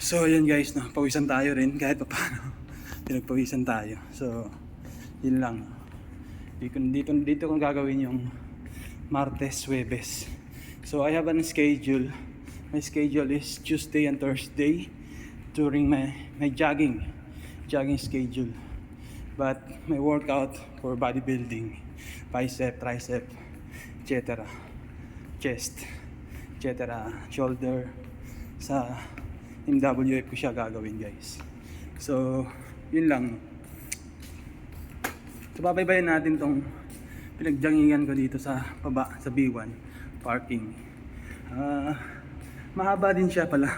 So yun guys, no, pawisan tayo rin kahit pa paano. Pinagpawisan tayo. So yun lang. Dito kong gagawin yung Martes, Huwebes. So I have a schedule. My schedule is Tuesday and Thursday during my jogging schedule. But my workout for bodybuilding, bicep, tricep, etc. Chest, etc. Shoulder, sa MWF ko siya gagawin guys. So yun lang. So babaybayin natin tong pinagjangingan ko dito sa baba sa B1 parking. Mahaba din siya pala.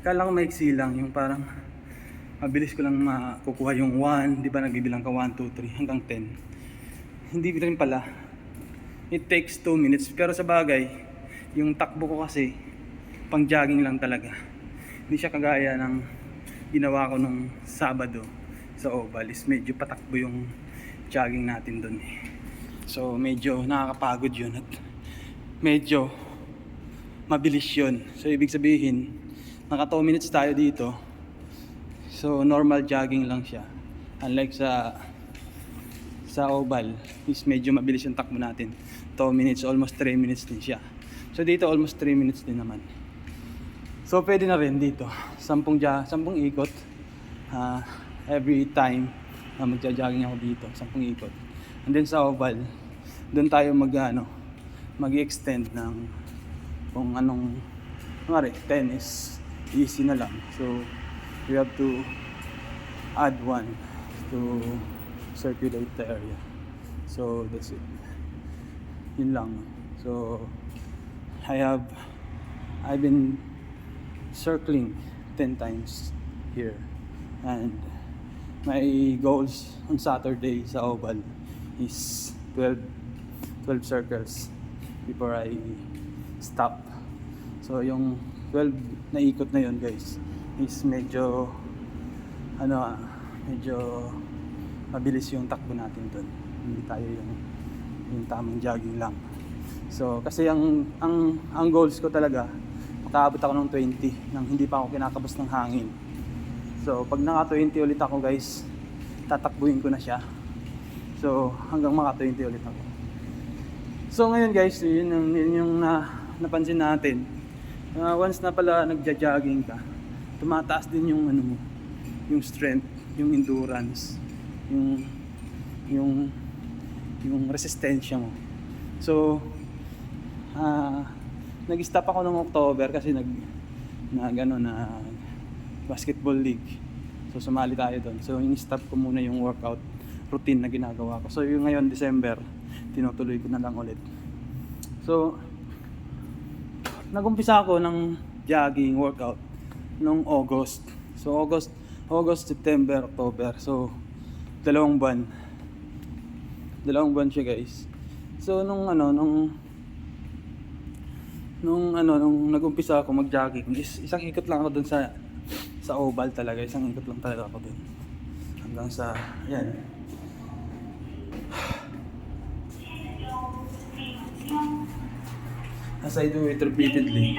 Kala ko maiksi lang, yung parang mabilis ko lang makukuha yung 1, di ba nagbibilang ka 1, 2, 3 hanggang 10. Hindi rin pala. It takes 2 minutes. Pero sa bagay, yung takbo ko kasi pang jogging lang talaga. Hindi siya kagaya ng ginawa ko nung Sabado sa Oval. Is medyo patakbo yung jogging natin dun eh. So medyo nakakapagod yun at medyo mabilis yun. So ibig sabihin, naka 2 minutes tayo dito. So normal jogging lang siya. Unlike sa Oval, is medyo mabilis yung takbo natin. 2 minutes, almost 3 minutes din siya. So dito almost 3 minutes din naman. So pwede na rin dito 10 ikot every time magja-jogging ako dito, 10 ikot. And then sa Oval, doon tayo mag-extend ng kung anong, kumari 10 is easy na lang. So we have to add 1 to circulate the area. So that's it. Yun lang. So I've been circling 10 times here, and my goals on Saturday sa Oval is 12 circles before I stop. So yung 12 na ikot na yun guys is medyo mabilis yung takbo natin dun. Hindi tayo yung tamang jogging lang. So kasi ang goals ko talaga, makaabot ako ng 20 nang hindi pa ako kinakabos ng hangin. So pag naka 20 ulit ako guys, tatakbuhin ko na siya. So hanggang maka 20 ulit ako. So ngayon guys, yun yung napansin natin. Once na pala nagja-jogging ka, tumataas din yung yung strength, yung endurance, yung resistensya mo. So nag-stop ako noong October kasi nag basketball league. So sumali tayo doon. So in-stop ko muna yung workout routine na ginagawa ko. So yung ngayon December, tinutuloy ko na lang ulit. So nagumpisa ako ng jogging workout noong August. So August, September, October. So 2 buwan. 2 buwan siya guys. So nung nag-umpisa ako mag-jogging, isang ikot lang ako dun sa Oval talaga. Isang ikot lang talaga ako dun. Hanggang sa, yan. As I do it repeatedly,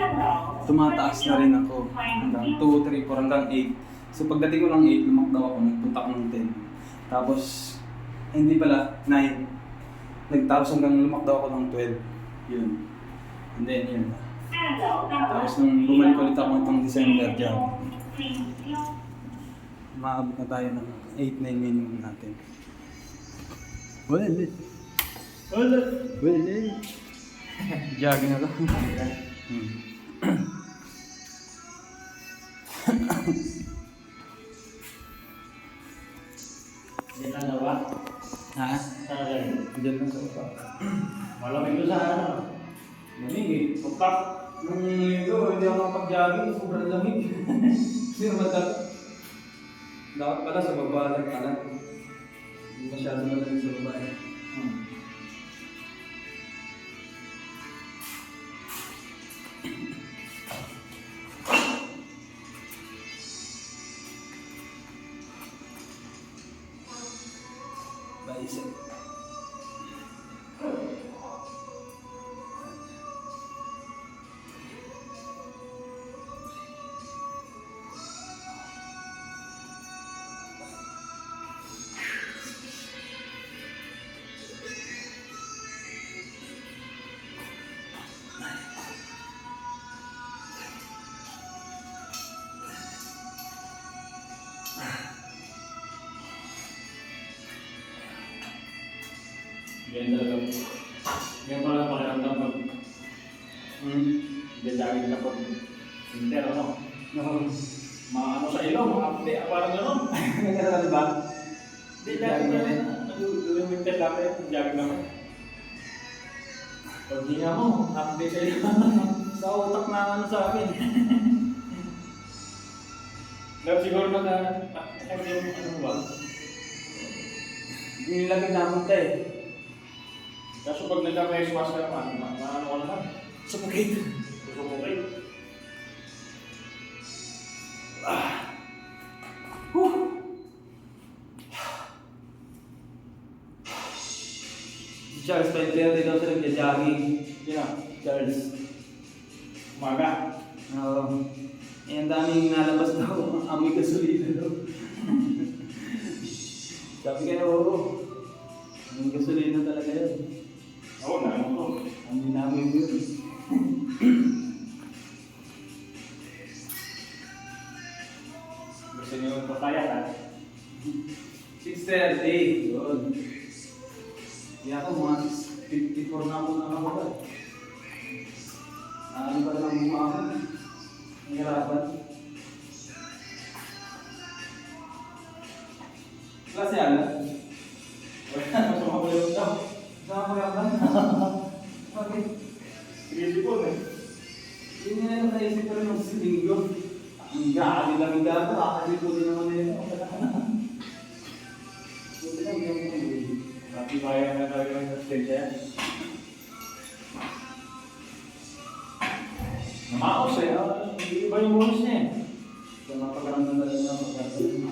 tumataas na rin ako. Hanggang 2, 3, 4, hanggang 8. So pagdating ko ng 8, lumakdaw ako, nagpunta ako ng 10. Tapos, hindi pala, 9. Tapos hanggang lumakdaw ako ng 12. Yun. And then yun. Tapos nung bumalik ulit ako itong December dyan, maabot na tayo ng 8-9 minimum natin. Wala. Jogging na lang. Hindi na nawa. Ha? Diyan lang sa upa. Malamig ko sa ano. Lamig eh. Pagkak nung linggo, hindi ako makapag-jogging. Sobrang lamig. Hindi naman dapat pala sa baba lang pala. Hindi masyado malamig sa baba eh. Bicep. Yan talaga. Yan pala pakiramdam pag gagawin ka pag winter, ano? Mga ano sa ilong, mga update, parang gano'n. Nagkakaroon ba? Hindi, dati na rin. Nag-during winter dati, jogging naman. Pag hinga mo, update sa ilong. Sa utak na ano sa akin. Dapat siguro yung ano ba? Hindi nila ginamunta eh. Kaso pag nagka-face mask ka naman, ano ka naman? Suffocate. Suffocate. Si Charles Paintero daw sa nagja-jogging. Sino? Charles. Umaga. Oo. Eh, ang daming nalabas daw. Amoy gasolina daw. Sabi ka na, oo. Amoy gasolina talaga yun. Oo, naman ko. Amoy na amoy mo yun. Gusto niyo papayat, ha? 6:30. Yun. Kaya ako mga 6:54 na ako nakakabal. Ano ba lang mga ako? Nahirapan. Klase ala? Wala na sumakulong daw. Saan ko yan ba? Bakit? Sige po, eh. Hindi nila naisip ko rin ng silinggo. Ang gaali lang yung gato. Akali po din naman yun. Buti lang yung mga Mati bayan na talaga ng assistensya yan. Namaos eh. Hindi iba yung bonus niya eh. sa mga pagkaramdam talaga ng pagkakataon.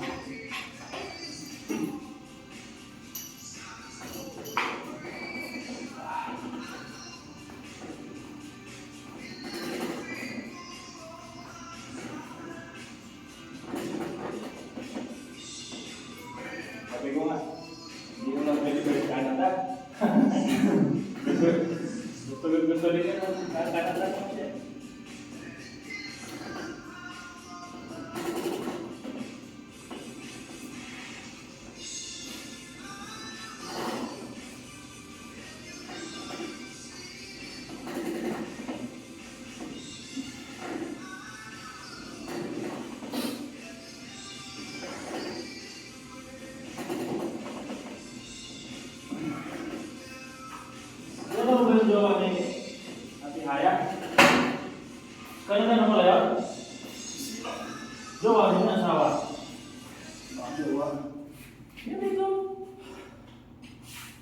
Sabi ko nga, hindi ko lang pwede balik Canada. Gusto rin yan ang Canada ko siya. Ano ba yung jowa ni Ate Haya? Kanya na naman yun? Jowa niya na asawa? Baka jowa. Yan ito.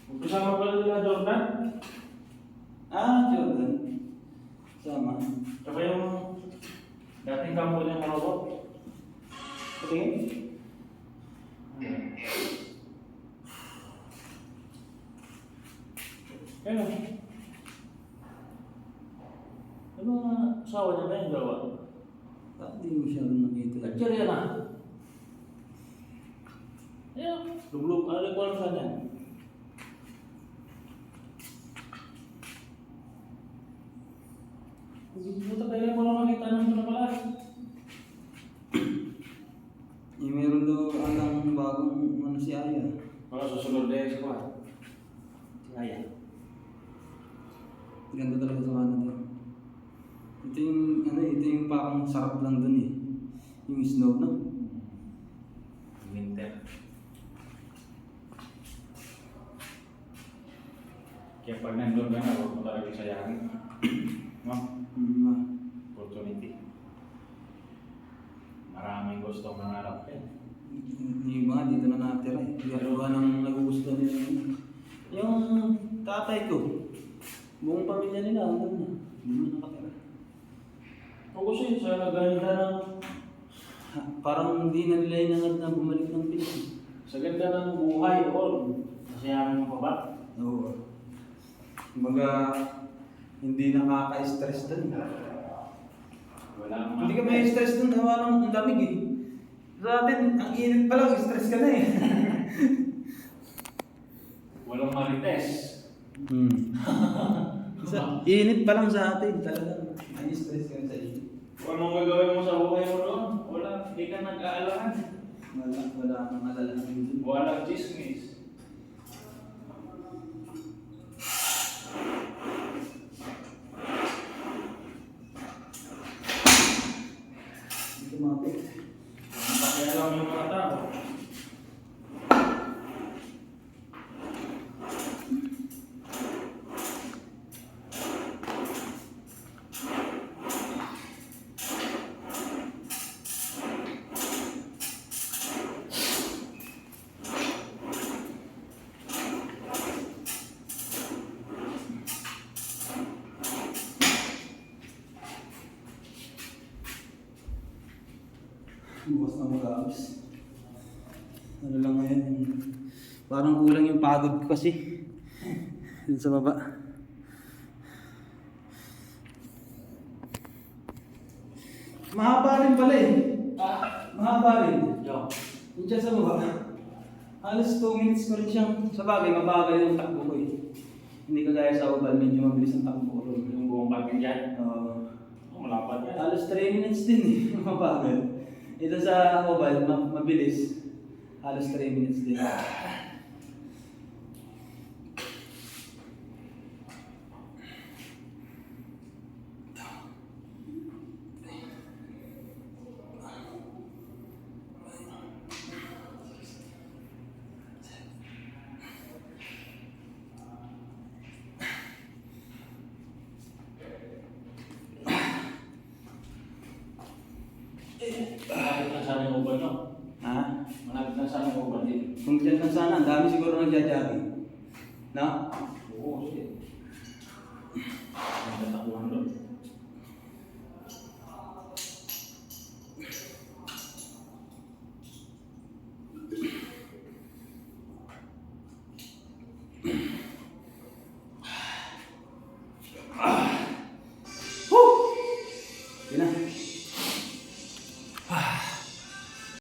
Magkasama pala nila Jordan. Ah, Jordan. Sama. Saka yung dating kampo niya marobot. Patingin? Kaya ano nga asawa niya ba yung jowa? Bakit hindi mo siya rin nakita? Nagtsirya na. Ayun, luglog. Ano ko alam saan yan? Buta tayo mo lang makita naman na pala. Eh, meron daw alang bagong ano si Aya. Mga susunod na yun sa kuha. Si Haya. Ganda talaga sa Canada. Ito yung, ano, ito yung parang sarap lang dun eh. Yung snow na. Winter. Kaya pag nandun ka na, huwag mo talaga sayangin. No? Opportunity. Maraming gusto mangarap yan. Yung iba dito na natira eh. Pero nang nagugustuhan nila yun. Yung tatay ko, buong pamilya nila, andun na. Hindi na nakatira. Kung gusto yun, sa ganda ng... Parang hindi na nila inangad na bumalik ng Pilipinas. Sa ganda ng buhay, all. Masayaman mo pa ba? Oo. Kumbaga, hindi nakaka-stress dun. Wala naman. Hindi ka may stress dun, hawa ng lamig eh. Sa atin, ang init pa lang, stress ka na eh. Walang marites. Init pa lang sa atin, talaga. May stress ka na sa init. Kung anong gagawin mo sa buhay mo doon, wala. Hindi ka nag-aalahan. Wala kang alalahan dun. Walang chismis. lumapit. Kaya lang yung mga tao. Bukas na mag-aabs. Ano lang ngayon, parang kulang yung pagod ko kasi. Dun sa baba. Mahaba rin pala eh. Mahaba rin. Yo. Yung dyan sa baba. Halos 2 minutes ko rin siyang, sa bagay, mabagal yung takbo ko eh. Hindi kagaya sa ubal, medyo mabilis ang takbo ko. Yung buong parking dyan. Malapad yan. Halos 3 minutes din eh, mabagal. Ito sa oval, mabilis. Halos 3 minutes din. Malapit na sana yung uban nyo. Ha? Malapit na sana yung uban din. Kung dyan lang sana, ang dami siguro nagja-jogging. Na? Oo, sige. Ang tatakbuhan doon.